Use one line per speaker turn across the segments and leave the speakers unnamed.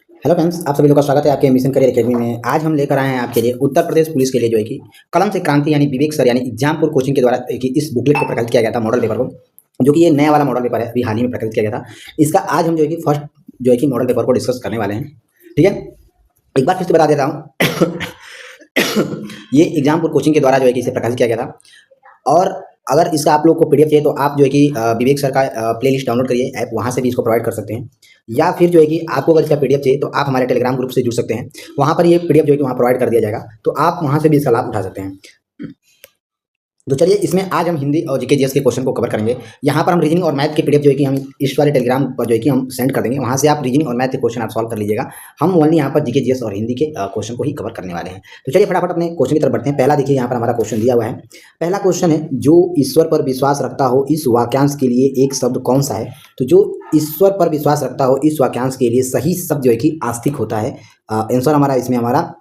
Hello friends, आप सभी लोग का स्वागत है आपके मिशन करियर एकेडमी में। आज हम लेकर आए हैं आपके लिए उत्तर प्रदेश पुलिस के लिए जो है कि कलम से क्रांति यानी विवेक सर यानी एग्जामपुर कोचिंग के द्वारा कि इस बुकलेट को प्रकाशित किया गया था, मॉडल पेपर को, जो कि ये नया वाला मॉडल पेपर है, अभी हाल ही में प्रकाशित किया गया था। इसका आज हम जो है कि फर्स्ट जो है कि मॉडल पेपर को डिस्कस करने वाले हैं। ठीक है, एक बार फिर से बता देता हूँ ये एग्जामपुर कोचिंग के द्वारा जो है कि इसे प्रकाशित किया गया था। और अगर इसका आप लोग को पीडीएफ चाहिए तो आप जो है कि विवेक सर का प्लेलिस्ट डाउनलोड करिए ऐप, वहाँ से भी इसको प्रोवाइड कर सकते हैं। या फिर जो है कि आपको अगर इसका पीडीएफ चाहिए तो आप हमारे टेलीग्राम ग्रुप से जुड़ सकते हैं, वहाँ पर ये पीडीएफ जो है कि वहाँ प्रोवाइड कर दिया जाएगा, तो आप वहाँ से भी इसका लाभ उठा सकते हैं। तो चलिए, इसमें आज हम हिंदी और जीके जीएस के क्वेश्चन को कवर करेंगे। यहाँ पर हम रीजनिंग और मैथ के पीडीएफ जो है कि हम इस वाले टेलीग्राम पर जो है कि हम सेंड कर देंगे, वहाँ से आप रीजनिंग और मैथ के क्वेश्चन आप सॉल्व कर लीजिएगा। हम ओनली यहाँ पर जीके जीएस और हिंदी के क्वेश्चन को ही कवर करने वाले हैं। तो चलिए फटाफट अपने क्वेश्चन की तरफ बढ़ते हैं। पहला देखिए, यहाँ पर हमारा क्वेश्चन दिया हुआ है। पहला क्वेश्चन है, जो ईश्वर पर विश्वास रखता हो इस वाक्यांश के लिए एक शब्द कौन सा है? तो जो ईश्वर पर विश्वास रखता हो इस वाक्यांश के लिए सही शब्द जो है कि आस्तिक होता है। आंसर हमारा इसमें हमारा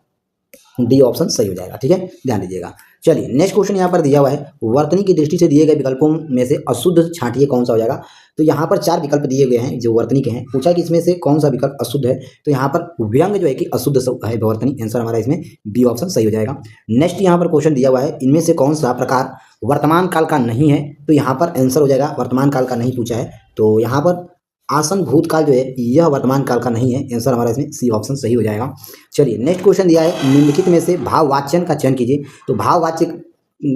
डी ऑप्शन सही हो जाएगा। ठीक है, ध्यान दीजिएगा। चलिए नेक्स्ट क्वेश्चन यहाँ पर दिया हुआ है, वर्तनी की दृष्टि से दिए गए विकल्पों में से अशुद्ध छांटिए कौन सा हो जाएगा? तो यहाँ पर 4 विकल्प दिए गए हैं जो वर्तनी के हैं। पूछा कि इसमें से कौन सा विकल्प अशुद्ध है? तो यहाँ पर व्यंग जो है कि अशुद्ध है वर्तनी। आंसर हमारा इसमें बी ऑप्शन सही हो जाएगा। नेक्स्ट यहाँ पर क्वेश्चन दिया हुआ है, इनमें से कौन सा प्रकार वर्तमान काल का नहीं है? तो यहाँ पर आंसर हो जाएगा, वर्तमान काल का नहीं पूछा है, तो यहाँ पर आसन भूतकाल जो है यह वर्तमान काल का नहीं है। आंसर हमारा इसमें सी ऑप्शन सही हो जाएगा। चलिए नेक्स्ट क्वेश्चन दिया है, निम्नलिखित में से भाववाचन का चयन कीजिए। तो भाववाच्य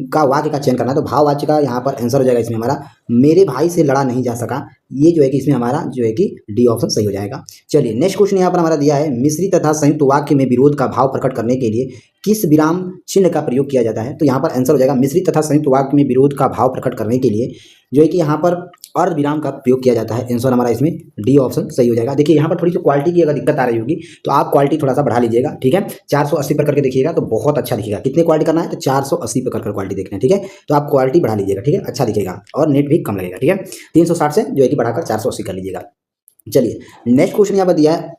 का वाक्य का चयन करना है, तो भाववाच्य का यहाँ पर आंसर हो जाएगा इसमें हमारा, मेरे भाई से लड़ा नहीं जा सका। ये जो है कि इसमें हमारा जो है कि डी ऑप्शन सही हो जाएगा। चलिए नेक्स्ट क्वेश्चन यहाँ पर हमारा दिया है, मिश्रित तथा संयुक्त वाक्य में विरोध का भाव प्रकट करने के लिए किस विराम चिन्ह का प्रयोग किया जाता है? तो यहाँ पर आंसर हो जाएगा, मिश्रित तथा संयुक्त वाक्य में विरोध का भाव प्रकट करने के लिए जो है कि यहाँ पर अर्ध विराम का प्रयोग किया जाता है। आंसर हमारा इसमें डी ऑप्शन सही हो जाएगा। देखिए यहाँ पर थोड़ी सी क्वालिटी की अगर दिक्कत आ रही होगी तो आप क्वालिटी थोड़ा सा बढ़ा लीजिएगा। ठीक है, 480 पर करके देखिएगा तो बहुत अच्छा दिखेगा। कितने क्वालिटी करना है? तो 480 पर कर क्वालिटी देखना है। ठीक है, तो आप क्वालिटी बढ़ा लीजिएगा। ठीक है, अच्छा दिखेगा और नेट भी कम लगेगा। ठीक है, 360 से जो है कि बढ़ाकर 480 कर लीजिएगा। चलिए नेक्स्ट क्वेश्चन यहाँ पर दिया है,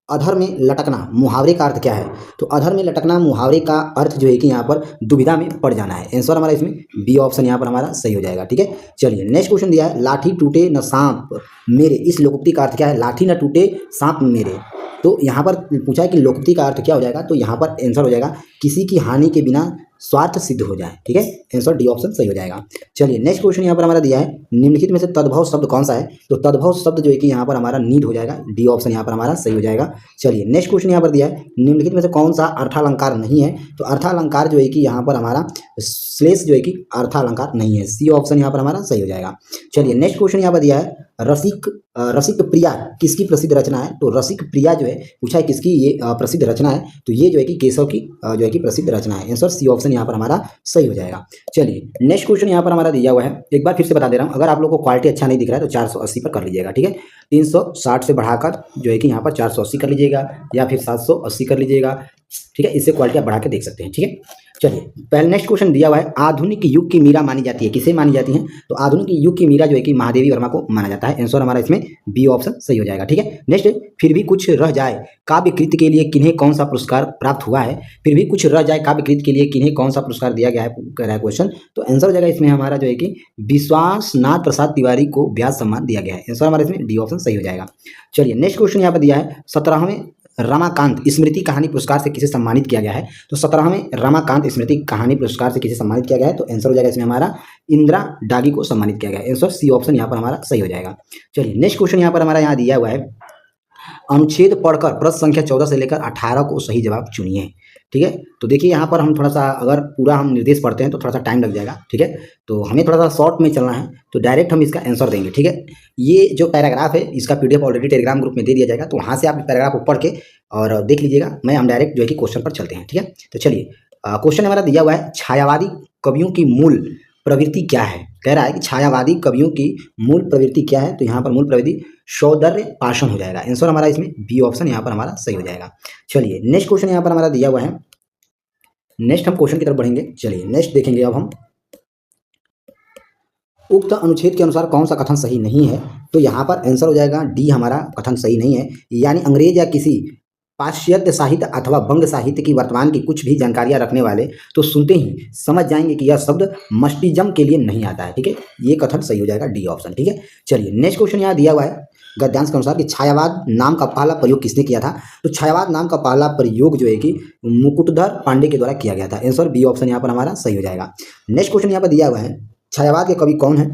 अधर में लटकना मुहावरे का अर्थ क्या है? तो अधर में लटकना मुहावरे का अर्थ जो है कि यहाँ पर दुविधा में पड़ जाना है। आंसर हमारा इसमें बी ऑप्शन यहाँ पर हमारा सही हो जाएगा। ठीक है, चलिए नेक्स्ट क्वेश्चन दिया है, लाठी टूटे न सांप मेरे, इस लोकोक्ति का अर्थ क्या है? लाठी न टूटे सांप मेरे। तो यहाँ पर पूछा है कि लोकोक्ति का अर्थ क्या हो जाएगा? तो यहाँ पर आंसर हो जाएगा, किसी की हानि के बिना स्वार्थ सिद्ध हो जाए। ठीक है, आंसर डी ऑप्शन सही हो जाएगा। चलिए नेक्स्ट क्वेश्चन यहाँ पर हमारा दिया है, निम्नलिखित में से तद्भव शब्द कौन सा है? तो तद्भव शब्द जो है कि यहाँ पर हमारा नीड हो जाएगा। डी ऑप्शन यहाँ पर हमारा सही हो जाएगा। चलिए नेक्स्ट क्वेश्चन यहाँ पर दिया है, निम्नलिखित में से कौन सा अर्थालंकार नहीं है? तो अर्थालंकार जो है कि यहाँ पर हमारा श्लेष जो है कि अर्थालंकार नहीं है। सी ऑप्शन यहाँ पर हमारा सही हो जाएगा। चलिए नेक्स्ट क्वेश्चन यहाँ पर दिया है, रसिक प्रिया किसकी प्रसिद्ध रचना है? तो रसिक प्रिया जो है पूछा है किसकी ये प्रसिद्ध रचना है? तो ये जो है कि केशव की जो है कि प्रसिद्ध रचना है। आंसर सी ऑप्शन यहाँ पर हमारा सही हो जाएगा। चलिए नेक्स्ट क्वेश्चन यहाँ पर हमारा दिया हुआ है, एक बार फिर से बता दे रहा हूँ, अगर आप लोग को क्वालिटी अच्छा नहीं दिख रहा है तो 480 पर कर लीजिएगा। ठीक है, 360 से बढ़ाकर जो है कि यहाँ पर 480 कर लीजिएगा या फिर 780 कर लीजिएगा। ठीक है, इससे क्वालिटी आप बढ़ा के देख सकते हैं। ठीक है, चलिए पहले नेक्स्ट क्वेश्चन दिया हुआ है, आधुनिक युग की मीरा मानी जाती है, किसे मानी जाती है? तो आधुनिक युग की मीरा जो है कि महादेवी वर्मा को माना जाता है। आंसर हमारा इसमें बी ऑप्शन सही हो जाएगा। ठीक है, नेक्स्ट, फिर भी कुछ रह जाए काव्य कृति के लिए किन्हें कौन सा पुरस्कार प्राप्त हुआ है? फिर भी कुछ रह जाए काव्य कृति के लिए किन्हें कौन सा पुरस्कार दिया गया है, कह रहा है क्वेश्चन। तो आंसर हो जाएगा इसमें हमारा जो है कि विश्वास नाथ प्रसाद तिवारी को व्यास सम्मान दिया गया है। आंसर हमारा इसमें डी ऑप्शन सही हो जाएगा। चलिए नेक्स्ट क्वेश्चन यहाँ पर दिया है, 17वें रमाकांत स्मृति कहानी पुरस्कार से किसे सम्मानित किया गया है? तो 17वें रमाकांत स्मृति कहानी पुरस्कार से किसे सम्मानित किया गया है? तो आंसर हो जाएगा इसमें हमारा इंदिरा डागी को सम्मानित किया गया है। आंसर सी ऑप्शन यहाँ पर हमारा सही हो जाएगा। चलिए नेक्स्ट क्वेश्चन यहाँ पर हमारा यहाँ दिया हुआ है, अनुच्छेद पढ़कर प्रश्न संख्या 14 से लेकर 18 को सही जवाब चुनिए। ठीक है, तो देखिए यहाँ पर हम थोड़ा सा अगर पूरा हम निर्देश पढ़ते हैं तो थोड़ा सा टाइम लग जाएगा। ठीक है, तो हमें थोड़ा सा शॉर्ट में चलना है, तो डायरेक्ट हम इसका आंसर देंगे। ठीक है, ये जो पैराग्राफ है इसका पीडीएफ ऑलरेडी टेलीग्राम ग्रुप में दे दिया जाएगा, तो वहाँ से आप पैराग्राफ को पढ़ के और देख लीजिएगा। हम डायरेक्ट जो है कि क्वेश्चन पर चलते हैं। ठीक है, तो चलिए क्वेश्चन हमारा दिया हुआ है, छायावादी कवियों की मूल प्रवृत्ति क्या है? कह रहा है कि छायावादी कवियों की मूल प्रवृत्ति क्या है? तो यहाँ पर मूल प्रवृत्ति सौंदर्य पाषण हो जाएगा। आंसर हमारा इसमें बी ऑप्शन यहाँ पर हमारा सही हो जाएगा। चलिए नेक्स्ट क्वेश्चन यहाँ पर हमारा दिया हुआ है, नेक्स्ट हम क्वेश्चन की तरफ बढ़ेंगे। चलिए नेक्स्ट देखेंगे अब हम, उक्त अनुच्छेद के अनुसार कौन सा कथन सही नहीं है? तो यहाँ पर आंसर हो जाएगा डी, हमारा कथन सही नहीं है। यानी अंग्रेज या किसी पाश्चात्य साहित्य अथवा बंग साहित्य की वर्तमान की कुछ भी जानकारियां रखने वाले तो सुनते ही समझ जाएंगे कि यह शब्द मस्टिज्म के लिए नहीं आता है। ठीक है, ये कथन सही हो जाएगा डी ऑप्शन। ठीक है, चलिए नेक्स्ट क्वेश्चन यहाँ दिया हुआ है, गद्यांश के अनुसार कि छायावाद नाम का पहला प्रयोग किसने किया था? तो छायावाद नाम का पहला प्रयोग जो है कि मुकुटधर पांडे के द्वारा किया गया था। आंसर बी ऑप्शन यहाँ पर हमारा सही हो जाएगा। नेक्स्ट क्वेश्चन यहाँ पर दिया हुआ है, छायावाद के कवि कौन है?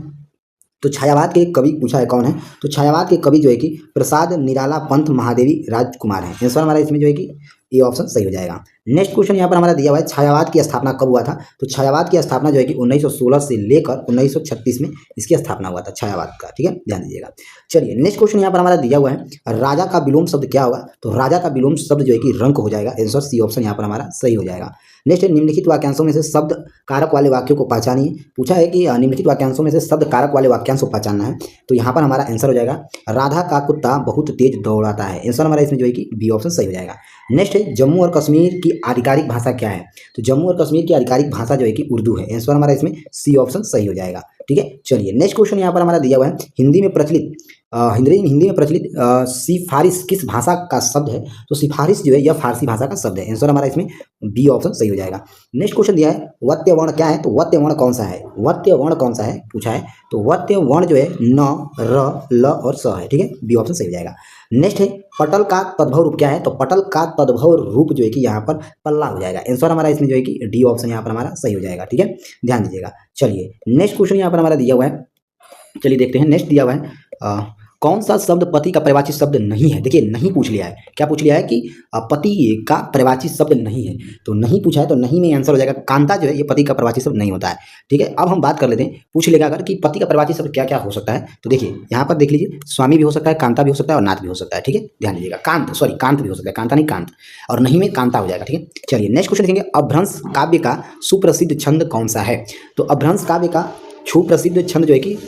तो छायावाद के कवि पूछा है कौन है? तो छायावाद के कवि जो है कि प्रसाद निराला पंथ महादेवी राजकुमार है। आंसर हमारा इसमें जो है कि ये ऑप्शन सही हो जाएगा। नेक्स्ट क्वेश्चन यहाँ पर हमारा दिया हुआ है, छायावाद की स्थापना कब हुआ था? तो छायावाद की स्थापना जो है कि 1916 से लेकर 1936 में इसकी स्थापना हुआ था छायावाद का, ठीक है, ध्यान दीजिएगा। चलिए नेक्स्ट क्वेश्चन यहाँ पर हमारा दिया हुआ है, राजा का विलोम शब्द क्या होगा? तो राजा का विलोम शब्द जो है कि रंक हो जाएगा। आंसर सी ऑप्शन यहाँ पर हमारा सही हो जाएगा। नेक्स्ट है, निम्नलिखित वाक्यांशों में से शब्द कारक वाले वाक्यों को पहचानिए। पूछा है कि निम्नलिखित वाक्यांशों में से शब्द कारक वाले वाक्यांश को पहचानना है। तो यहाँ पर हमारा आंसर हो जाएगा, राधा का कुत्ता बहुत तेज दौड़ाता है। आंसर हमारा इसमें जो है कि बी ऑप्शन सही हो जाएगा। नेक्स्ट है, जम्मू और कश्मीर की आधिकारिक भाषा क्या है? तो जम्मू और कश्मीर की आधिकारिक भाषा जो है कि उर्दू है। आंसर हमारा इसमें सी ऑप्शन सही हो जाएगा, ठीक है। चलिए नेक्स्ट क्वेश्चन यहाँ पर हमारा दिया हुआ है, हिंदी में प्रचलित सिफारिश किस भाषा का शब्द है? तो सिफारिश जो है यह फारसी भाषा का शब्द है। आंसर हमारा इसमें बी ऑप्शन सही हो जाएगा। नेक्स्ट क्वेश्चन दिया है, वत्य वर्ण क्या है? तो वत्य वर्ण कौन सा है? वत्य वर्ण कौन सा है पूछा है। तो वत्य वर्ण जो है न, र, ल और स है, ठीक है, बी ऑप्शन सही हो जाएगा। नेक्स्ट है, पटल का तद्भव रूप क्या है? तो पटल का तद्भव रूप जो है कि यहाँ पर पल्ला हो जाएगा। आंसर हमारा इसमें जो है कि डी ऑप्शन यहाँ पर हमारा सही हो जाएगा, ठीक है, ध्यान दीजिएगा। चलिए नेक्स्ट क्वेश्चन यहाँ पर हमारा दिया हुआ है, चलिए देखते हैं। नेक्स्ट दिया हुआ है, कौन सा शब्द पति का परिवाची शब्द नहीं है? देखिए नहीं पूछ लिया है, क्या पूछ लिया है कि पति का परिवाची शब्द नहीं है। तो नहीं पूछा है तो नहीं में आंसर हो जाएगा कांता जो है ये पति का परिवाची शब्द नहीं होता है, ठीक है। अब हम बात कर लेते हैं, पूछ लेगा अगर कि पति का परिवाची शब्द क्या क्या हो सकता है। तो देखिए यहाँ पर देख लीजिए, स्वामी भी हो सकता है, कांता भी हो सकता है और नाथ भी हो सकता है, ठीक है, ध्यान दीजिएगा। कांत भी हो सकता है, कांता नहीं कांत, और नहीं में कांता हो जाएगा, ठीक है। चलिए नेक्स्ट क्वेश्चन देखेंगे, अपभ्रंश काव्य का सुप्रसिद्ध छंद कौन सा है? तो अपभ्रंश काव्य का सुप्रसिद्ध छंद जो है कि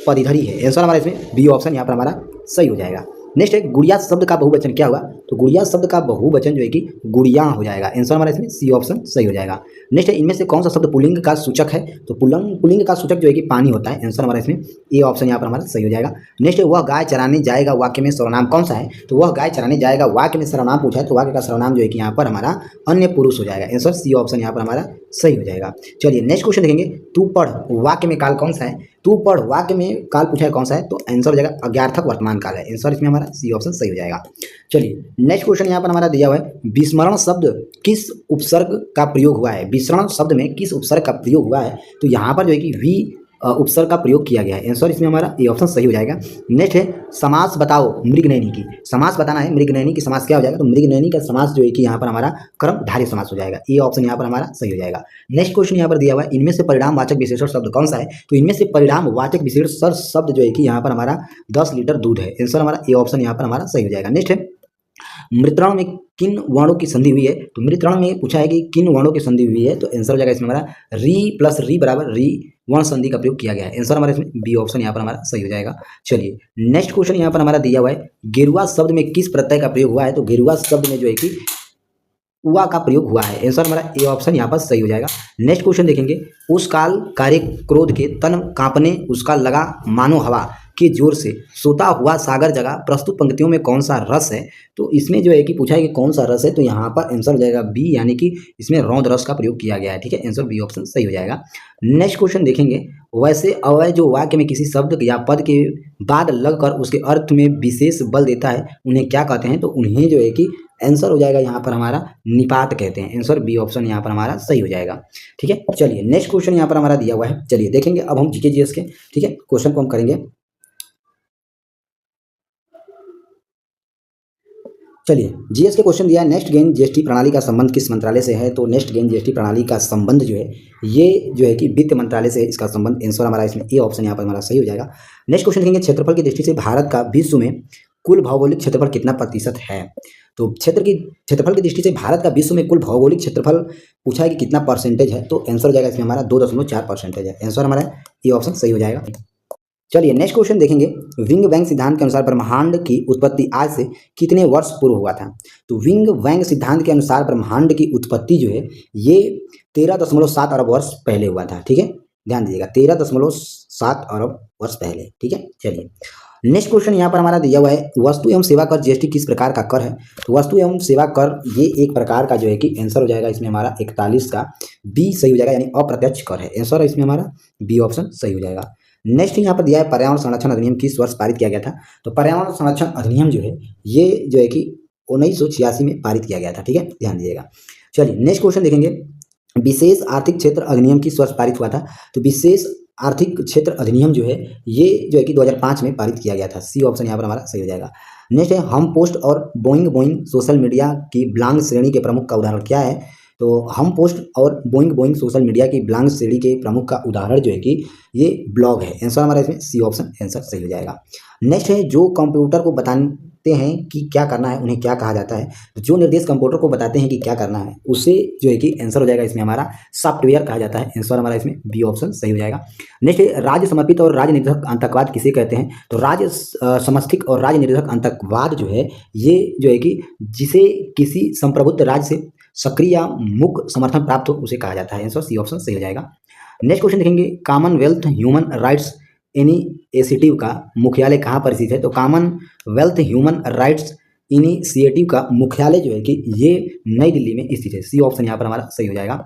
परिधरी है। आंसर हमारा इसमें बी ऑप्शन यहाँ पर हमारा सही हो जाएगा। नेक्स्ट है, गुड़िया शब्द का बहुवचन क्या होगा? तो गुड़िया शब्द का बहुवचन जो है कि गुड़िया हो जाएगा। आंसर हमारा इसमें सी ऑप्शन सही हो जाएगा। नेक्स्ट है, इनमें से कौन सा शब्द पुल्लिंग का सूचक है? तो पुल्लिंग का सूचक जो है कि पानी होता है। आंसर हमारा इसमें ए ऑप्शन यहाँ पर हमारा सही हो जाएगा। नेक्स्ट है, वह गाय चराने जाएगा वाक्य में सर्वनाम कौन सा है? तो वह गाय चराने जाएगा वाक्य में सर्वनाम पूछा है, तो वाक्य का सर्वनाम जो है कि यहाँ पर हमारा अन्य पुरुष हो जाएगा। आंसर सी ऑप्शन यहाँ पर हमारा सही हो जाएगा। चलिए नेक्स्ट क्वेश्चन देखेंगे, तू पढ़ वाक्य में काल कौन सा है? तू पढ़ वाक्य में काल पूछा है कौन सा है? तो आंसर हो जाएगा अज्ञार्थक वर्तमान काल है। आंसर इसमें हमारा सी ऑप्शन सही हो जाएगा। चलिए नेक्स्ट क्वेश्चन यहाँ पर हमारा दिया हुआ है, विस्मरण शब्द किस उपसर्ग का प्रयोग हुआ है? विस्मरण शब्द में किस उपसर्ग का प्रयोग हुआ है? तो यहाँ पर जो है कि वी उपसर्ग का प्रयोग किया गया है। आंसर इसमें हमारा ए ऑप्शन सही हो जाएगा। नेक्स्ट है, समास बताओ मृगनयनी की। समास बताना है मृगनयनी की, समास क्या हो जाएगा? तो मृगनयनी का समास जो है कि यहाँ पर हमारा कर्मधारय समास हो जाएगा। ए ऑप्शन यहाँ पर हमारा सही हो जाएगा। नेक्स्ट क्वेश्चन यहाँ पर दिया हुआ है, इनमें से परिणामवाचक विशेषण शब्द कौन सा है? तो इनमें से परिणामवाचक विशेषण शब्द जो है कि यहाँ पर हमारा 10 लीटर दूध है। आंसर हमारा ए ऑप्शन यहाँ पर हमारा सही हो जाएगा। नेक्स्ट है, मृतरण में किन वर्णों की संधि हुई है? तो मृतरण में पूछा है कि किन वर्णों की संधि हुई है, तो आंसर हो जाएगा इसमें हमारा री प्लस री बराबर री वर्ण संधि का प्रयोग किया गया है। आंसर हमारा इसमें बी ऑप्शन यहाँ पर हमारा सही हो जाएगा। चलिए नेक्स्ट क्वेश्चन यहाँ पर हमारा दिया हुआ है, गेरुआ शब्द में किस प्रत्यय का प्रयोग हुआ है? तो गेरुआ शब्द में जो है कि उआ का प्रयोग हुआ है। आंसर हमारा ए ऑप्शन यहाँ पर सही हो जाएगा। नेक्स्ट क्वेश्चन देखेंगे, उस काल कार्य क्रोध के तन कांपने उसका लगा मानो हवा के जोर से सोता हुआ सागर जगह, प्रस्तुत पंक्तियों में कौन सा रस है? तो इसमें जो है कि पूछा है कि कौन सा रस है, तो यहाँ पर आंसर हो जाएगा बी, यानी कि इसमें रौद्र रस का प्रयोग किया गया है, ठीक है। आंसर बी ऑप्शन सही हो जाएगा। नेक्स्ट क्वेश्चन देखेंगे, वैसे अवय जो वाक्य में किसी शब्द या पद के बाद लगकर उसके अर्थ में विशेष बल देता है उन्हें क्या कहते हैं? तो उन्हें जो है कि आंसर हो जाएगा यहाँ पर हमारा निपात कहते हैं। आंसर बी ऑप्शन यहाँ पर हमारा सही हो जाएगा, ठीक है। चलिए नेक्स्ट क्वेश्चन यहाँ पर हमारा दिया हुआ है, चलिए देखेंगे अब हम जीके जीएस के, ठीक है, क्वेश्चन को हम करेंगे। चलिए जीएस के क्वेश्चन दिया है, नेक्स्ट गेन जीएसटी प्रणाली का संबंध किस मंत्रालय से है? तो नेक्स्ट गेन जीएसटी प्रणाली का संबंध जो है ये जो है कि वित्त मंत्रालय से इसका संबंध। आंसर हमारा इसमें ए ऑप्शन यहाँ पर हमारा सही हो जाएगा। नेक्स्ट क्वेश्चन देखेंगे, क्षेत्रफल की दृष्टि से भारत का विश्व में कुल भौगोलिक क्षेत्रफल कितना प्रतिशत है? तो क्षेत्रफल की दृष्टि से भारत का विश्व में कुल भौगोलिक क्षेत्रफल पूछा है कि कितना परसेंटेज है? तो आंसर हो जाएगा इसमें हमारा 2.4% है। आंसर हमारा ये ऑप्शन सही हो जाएगा। चलिए नेक्स्ट क्वेश्चन देखेंगे, विंग वैंग सिद्धांत के अनुसार ब्रह्मांड की उत्पत्ति आज से कितने वर्ष पूर्व हुआ था? तो विंग वैंग सिद्धांत के अनुसार ब्रह्मांड की उत्पत्ति जो है ये 13.7 अरब वर्ष पहले हुआ था, ठीक है, ध्यान दीजिएगा 13.7 अरब वर्ष पहले, ठीक है। चलिए नेक्स्ट क्वेश्चन यहाँ पर हमारा दिया हुआ है, वस्तु एवं सेवा कर जीएसटी किस प्रकार का कर है? तो वस्तु एवं सेवा कर ये एक प्रकार का जो है कि आंसर हो जाएगा इसमें हमारा 41 का बी सही हो जाएगा, यानी अप्रत्यक्ष कर है। आंसर इसमें हमारा बी ऑप्शन सही हो जाएगा। नेक्स्ट यहाँ पर दिया है पर्यावरण संरक्षण अधिनियम किस वर्ष पारित किया गया था। तो पर्यावरण संरक्षण अधिनियम जो है ये जो है कि 1986 में पारित किया गया था, ठीक है, ध्यान दीजिएगा। चलिए नेक्स्ट क्वेश्चन देखेंगे, विशेष आर्थिक क्षेत्र अधिनियम किस वर्ष पारित हुआ था। तो विशेष आर्थिक क्षेत्र अधिनियम जो है ये जो है कि 2005 में पारित किया गया था। सी ऑप्शन यहाँ पर हमारा सही हो जाएगा। नेक्स्ट है हम पोस्ट और बोइंग सोशल मीडिया की ब्लांग श्रेणी के प्रमुख का उदाहरण क्या है। तो हम पोस्ट और बोइंग सोशल मीडिया की ब्लांग श्रेणी के प्रमुख का उदाहरण जो है कि ये ब्लॉग है। आंसर हमारा इसमें सी ऑप्शन आंसर सही हो जाएगा। नेक्स्ट है जो कंप्यूटर को बताते हैं कि क्या करना है उन्हें क्या कहा जाता है। तो जो निर्देश कंप्यूटर को बताते हैं कि क्या करना है उसे जो है कि आंसर हो जाएगा इसमें हमारा सॉफ्टवेयर कहा जाता है। आंसर हमारा इसमें बी ऑप्शन सही हो जाएगा। नेक्स्ट है राज्य समर्पित और राज्य निरोधक आतंकवाद किसे कहते हैं। तो राज्य समस्थित और राज्य निरोधक आतंकवाद जो है ये जो है कि जिसे किसी संप्रभुत्व राज्य से सक्रिय या मुक्त समर्थन प्राप्त हो उसे कहा जाता है। आंसर सी ऑप्शन सही हो जाएगा। नेक्स्ट क्वेश्चन देखेंगे, कॉमनवेल्थ ह्यूमन राइट्स इनिशिएटिव का मुख्यालय कहाँ पर स्थित है। तो कॉमनवेल्थ ह्यूमन राइट्स इनिशिएटिव का मुख्यालय जो है कि ये नई दिल्ली में स्थित है। सी ऑप्शन यहाँ पर हमारा सही हो जाएगा।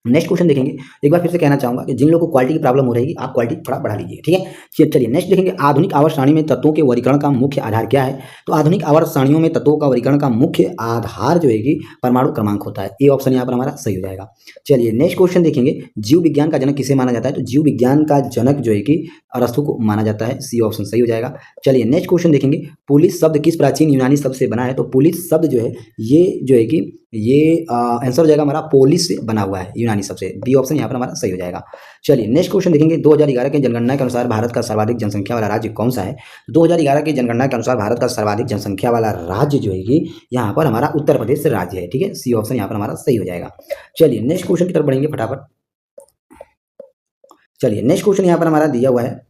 नेक्स्ट क्वेश्चन देखेंगे, एक बार फिर से कहना चाहूंगा कि जिन लोगों को क्वालिटी की प्रॉब्लम हो रही है आप क्वालिटी थोड़ा बढ़ा लीजिए, ठीक है। चलिए नेक्स्ट देखेंगे, आधुनिक आवर्त सारणी में तत्वों के वर्गीकरण का मुख्य आधार क्या है। तो आधुनिक आवर्त सारणियों में तत्वों का वर्गीकरण का मुख्य आधार जो है कि परमाणु क्रमांक होता है। ए ऑप्शन यहाँ पर हमारा सही हो जाएगा। चलिए नेक्स्ट क्वेश्चन देखेंगे, जीव विज्ञान का जनक किसे माना जाता है। तो जीव विज्ञान का जनक जो है कि अरस्तु को माना जाता है। सी ऑप्शन सही हो जाएगा। चलिए नेक्स्ट क्वेश्चन देखेंगे, पुलिस शब्द किस प्राचीन यूनानी शब्द से बना है। तो पुलिस शब्द जो है ये जो है कि ये आंसर हो जाएगा हमारा पोलिस से बना हुआ है यूनानी शब्द से। बी ऑप्शन यहाँ पर हमारा सही हो जाएगा। चलिए नेक्स्ट क्वेश्चन देखेंगे, 2011 की जनगणना के अनुसार भारत का सर्वाधिक जनसंख्या वाला राज्य कौन सा है। 2011 की जनगणना के अनुसार भारत का सर्वाधिक जनसंख्या वाला राज्य जो है कि यहाँ पर हमारा उत्तर प्रदेश राज्य है, ठीक है। सी ऑप्शन यहाँ पर हमारा सही हो जाएगा। चलिए नेक्स्ट क्वेश्चन की तरफ बढ़ेंगे फटाफट। चलिए नेक्स्ट क्वेश्चन यहाँ पर हमारा दिया हुआ है,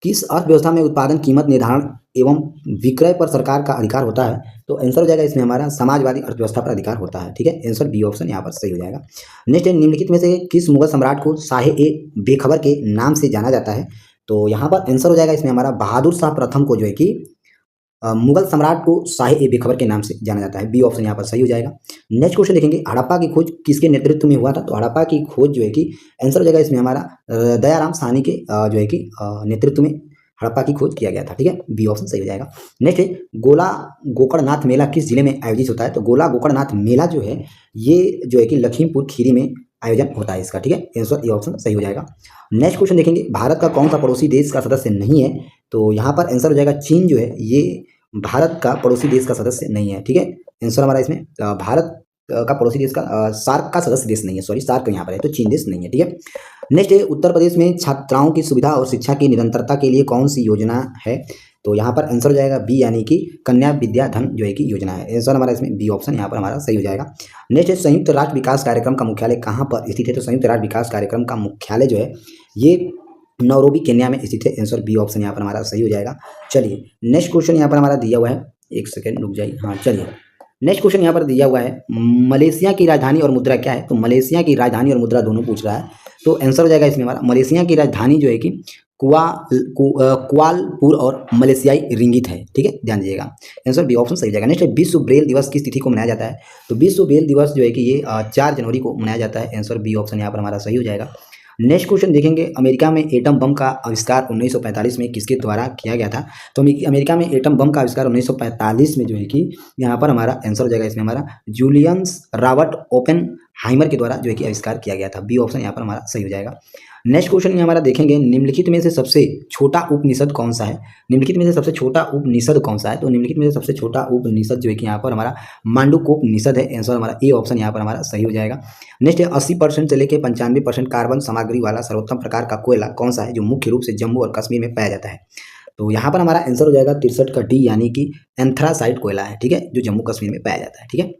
किस अर्थव्यवस्था में उत्पादन कीमत निर्धारण एवं विक्रय पर सरकार का अधिकार होता है। तो आंसर हो जाएगा इसमें हमारा समाजवादी अर्थव्यवस्था पर अधिकार होता है, ठीक है। आंसर बी ऑप्शन यहाँ पर सही हो जाएगा। नेक्स्ट है, निम्नलिखित में से किस मुगल सम्राट को शाहे ए बेखबर के नाम से जाना जाता है। तो यहाँ पर आंसर हो जाएगा इसमें हमारा बहादुर शाह प्रथम को जो है कि मुगल सम्राट को शाहे ए बेखबर के नाम से जाना जाता है। बी ऑप्शन यहाँ पर सही हो जाएगा। नेक्स्ट क्वेश्चन देखेंगे, हड़प्पा की खोज किसके नेतृत्व में हुआ था। तो हड़प्पा की खोज जो है कि आंसर हो जाएगा इसमें हमारा दयाराम साहनी के जो है कि नेतृत्व में हड़प्पा की खोज किया गया था, ठीक है। बी ऑप्शन सही हो जाएगा। नेक्स्ट है, गोला गोकर्णनाथ मेला किस जिले में आयोजित होता है। तो गोला गोकर्णनाथ मेला जो है ये जो है कि लखीमपुर खीरी में आयोजन होता है इसका, ठीक है। आंसर ए ऑप्शन सही हो जाएगा। नेक्स्ट क्वेश्चन देखेंगे, भारत का कौन सा पड़ोसी देश का सदस्य नहीं है। तो यहाँ पर आंसर हो जाएगा चीन जो है ये भारत का पड़ोसी देश का सदस्य नहीं है, ठीक है। आंसर हमारा इसमें भारत का पड़ोसी देश का सार्क का सदस्य देश नहीं है, सॉरी सार्क यहाँ पर है तो चीन देश नहीं है, ठीक है। नेक्स्ट है, उत्तर प्रदेश में छात्राओं की सुविधा और शिक्षा की निरंतरता के लिए कौन सी योजना है। तो यहाँ पर आंसर हो जाएगा बी यानी कि कन्या विद्या धन जो है कि योजना है। आंसर हमारा इसमें बी ऑप्शन यहाँ पर हमारा सही हो जाएगा। नेक्स्ट है, संयुक्त राष्ट्र विकास कार्यक्रम का मुख्यालय कहाँ पर स्थित है। तो संयुक्त राष्ट्र विकास कार्यक्रम का मुख्यालय जो है ये नैरोबी केन्या में स्थित है। आंसर बी ऑप्शन यहाँ पर हमारा सही हो जाएगा। चलिए नेक्स्ट क्वेश्चन यहाँ पर हमारा दिया हुआ है, एक सेकेंड रुक जाइए। हाँ चलिए नेक्स्ट क्वेश्चन यहाँ पर दिया हुआ है, मलेशिया की राजधानी और मुद्रा क्या है। तो मलेशिया की राजधानी और मुद्रा दोनों पूछ रहा है। तो आंसर हो जाएगा इसमें हमारा मलेशिया की राजधानी जो है कि कुआलालंपुर और मलेशियाई रिंगित है, ठीक है, ध्यान दीजिएगा। आंसर बी ऑप्शन सही हो जाएगा। नेक्स्ट है, विश्व ब्रेल दिवस किस तिथि को मनाया जाता है। तो विश्व ब्रेल दिवस जो है कि ये 4 जनवरी को मनाया जाता है। आंसर बी ऑप्शन यहाँ पर हमारा सही हो जाएगा। नेक्स्ट क्वेश्चन देखेंगे, अमेरिका में एटम बम का आविष्कार 1945 में किसके द्वारा किया गया था। तो अमेरिका में एटम बम का आविष्कार 1945 में जो है कि यहाँ पर हमारा आंसर हो जाएगा इसमें हमारा जूलियस रॉबर्ट ओपेनहाइमर के द्वारा जो है कि आविष्कार किया गया था। बी ऑप्शन यहाँ पर हमारा सही हो जाएगा। नेक्स्ट क्वेश्चन हमारा देखेंगे, निम्नलिखित में से सबसे छोटा उपनिषद कौन सा है। निम्नलिखित में से सबसे छोटा उपनिषद कौन सा है। तो निम्नलिखित में से सबसे छोटा उपनिषद जो है कि यहाँ पर हमारा मांडूक्योपनिषद है। आंसर हमारा ए ऑप्शन यहाँ पर हमारा सही हो जाएगा। नेक्स्ट है, 80% से लेकर 95% कार्बन सामग्री वाला सर्वोत्तम प्रकार का कोयला कौन सा है जो मुख्य रूप से जम्मू और कश्मीर में पाया जाता है। तो यहाँ पर हमारा आंसर हो जाएगा 63 का डी यानी कि एंथ्रासाइट कोयला है, ठीक है, जो जम्मू कश्मीर में पाया जाता है, ठीक है।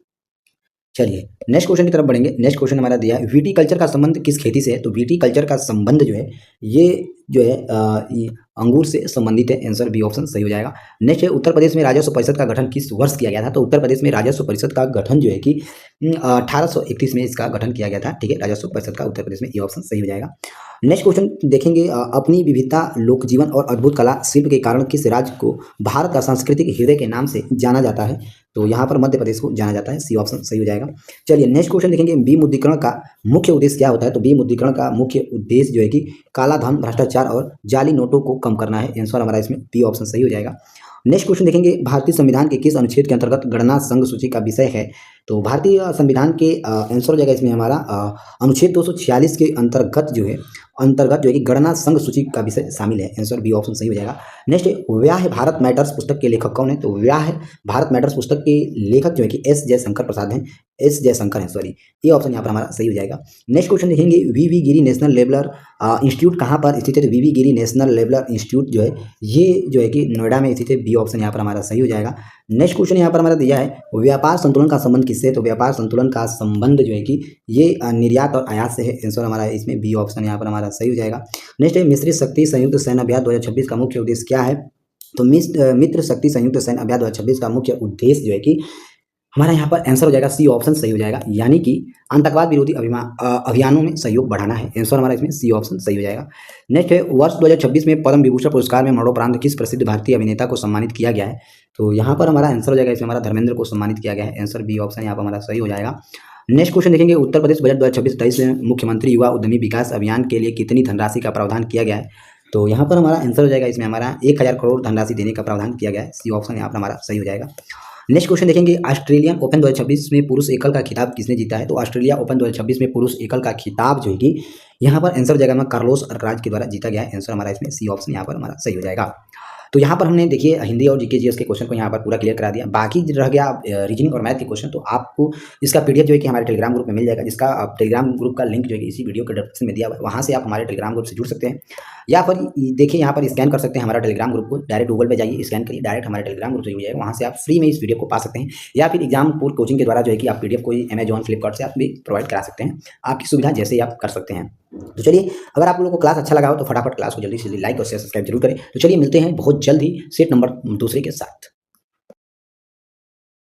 चलिए नेक्स्ट क्वेश्चन की तरफ बढ़ेंगे। नेक्स्ट क्वेश्चन हमारा दिया है, विटी कल्चर का संबंध किस खेती से है। तो विटी कल्चर का संबंध जो है ये जो है अंगूर से संबंधित है। आंसर बी ऑप्शन सही हो जाएगा। नेक्स्ट है, उत्तर प्रदेश में राजस्व परिषद का गठन किस वर्ष किया गया था। तो उत्तर प्रदेश में राजस्व परिषद का गठन जो है कि 1831 में इसका गठन किया गया था, ठीक है, राजस्व परिषद का उत्तर प्रदेश में। ये ऑप्शन सही हो जाएगा। नेक्स्ट क्वेश्चन देखेंगे, अपनी विविधता, लोक जीवन और अद्भुत कला शिल्प के कारण किस राज्य को भारत का सांस्कृतिक हृदय के नाम से जाना जाता है? तो यहाँ पर मध्य प्रदेश को जाना जाता है। सी ऑप्शन सही हो जाएगा। चलिए नेक्स्ट क्वेश्चन देखेंगे, विमुद्रीकरण का मुख्य उद्देश्य क्या होता है? तो विमुद्रीकरण का मुख्य उद्देश्य जो है कि काला धन, भ्रष्टाचार और जाली नोटों को कम करना है। आंसर हमारा इसमें बी ऑप्शन सही हो जाएगा। नेक्स्ट क्वेश्चन देखेंगे, भारतीय संविधान के किस अनुच्छेद के अंतर्गत गणना संघ सूची का विषय है? तो भारतीय संविधान के आंसर हो जाएगा इसमें हमारा अनुच्छेद 246 के अंतर्गत जो है कि गणना संघ सूची का विषय शामिल है। आंसर बी ऑप्शन सही हो जाएगा। नेक्स्ट, व्याह भारत मैटर्स पुस्तक के लेखक कौन है? तो व्याह भारत मैटर्स पुस्तक के लेखक जो है कि एस जयशंकर प्रसाद हैं। एस जयशंकर हैं, सॉरी। ये ऑप्शन यहाँ पर हमारा सही हो जाएगा। नेक्स्ट क्वेश्चन देखेंगे, V Giri national labour institute कहाँ पर स्थित है? तो V Giri national labour institute जो है ये जो है कि नोएडा में स्थित है। बी ऑप्शन यहाँ पर हमारा सही हो जाएगा। नेक्स्ट क्वेश्चन यहाँ पर हमारा दिया है, व्यापार संतुलन का संबंध किससे है? तो व्यापार संतुलन का संबंध जो है कि ये निर्यात और आयात से है। आंसर हमारा इसमें बी ऑप्शन यहाँ पर हमारा सही हो जाएगा। नेक्स्ट है, मिश्रित शक्ति संयुक्त सैन्य अभ्यास 2026 का मुख्य उद्देश्य क्या है? तो मित्र शक्ति संयुक्त सैन्य अभ्यास 2026 का मुख्य उद्देश्य जो है कि हमारा यहाँ पर आंसर हो जाएगा सी ऑप्शन सही हो जाएगा, यानी कि आतंकवाद विरोधी अभियानों में सहयोग बढ़ाना है। आंसर हमारा इसमें सी ऑप्शन सही हो जाएगा। नेक्स्ट है, वर्ष 2026 में पद्म विभूषण पुरस्कार में मरणोपरांत किस प्रसिद्ध भारतीय अभिनेता को सम्मानित किया गया है? तो यहाँ पर हमारा आंसर हो जाएगा इसमें हमारा धर्मेंद्र को सम्मानित किया गया है। आंसर बी ऑप्शन यहाँ पर हमारा सही हो जाएगा। नेक्स्ट क्वेश्चन देखेंगे, उत्तर प्रदेश बजट 2026-23 में मुख्यमंत्री युवा उद्यमी विकास अभियान के लिए कितनी धनराशि का प्रावधान किया गया है? तो यहाँ पर हमारा आंसर हो जाएगा इसमें हमारा 1000 करोड़ धनराशि देने का प्रावधान किया गया है। सी ऑप्शन यहाँ पर हमारा सही हो जाएगा। नेक्स्ट क्वेश्चन देखेंगे, ऑस्ट्रेलियन ओपन 2026 में पुरुष एकल का खिताब किसने जीता है? तो ऑस्ट्रेलिया ओपन 2026 में पुरुष एकल का खिताब जो है कि यहाँ पर आंसर हो जाएगा कार्लोस राज के द्वारा जीता गया है। आंसर हमारा इसमें सी ऑप्शन यहाँ पर हमारा सही हो जाएगा। तो यहाँ पर हमने देखिए हिंदी और जीके जीएस के क्वेश्चन को यहाँ पर पूरा क्लियर करा दिया। बाकी रह गया रीजनिंग और मैथ के क्वेश्चन, तो आपको इसका पीडीएफ जो है कि हमारे टेलीग्राम ग्रुप में मिल जाएगा, जिसका टेलीग्राम ग्रुप का लिंक जो है कि इसी वीडियो के डिस्क्रिप्शन में दिया हुआ है। वहाँ से आप हमारे टेलीग्राम ग्रुप से जुड़ सकते हैं, या फिर देखिए यहाँ पर स्कैन कर सकते हैं हमारा टेलीग्राम ग्रुप को। डायरेक्ट गूगल पे जाइए, स्कैन करिए, डायरेक्ट हमारे टेलीग्राम ग्रुप से जुड़ जाएगा। वहाँ से आप फ्री में इस वीडियो को पा सकते हैं, या फिर एग्जामपुर कोचिंग के द्वारा जो है कि आप पीडीएफ कोई अमेजॉन फ्लिपकार्ट से आप भी प्रोवाइड करा सकते हैं। आपकी सुविधा जैसे ही आप कर सकते हैं। तो चलिए, अगर आप लोगों को क्लास अच्छा लगा हो तो फटाफट क्लास को जल्दी से लाइक और शेयर सब्सक्राइब जरूर करें। तो चलिए मिलते हैं बहुत जल्द ही सेट नंबर दूसरे के साथ।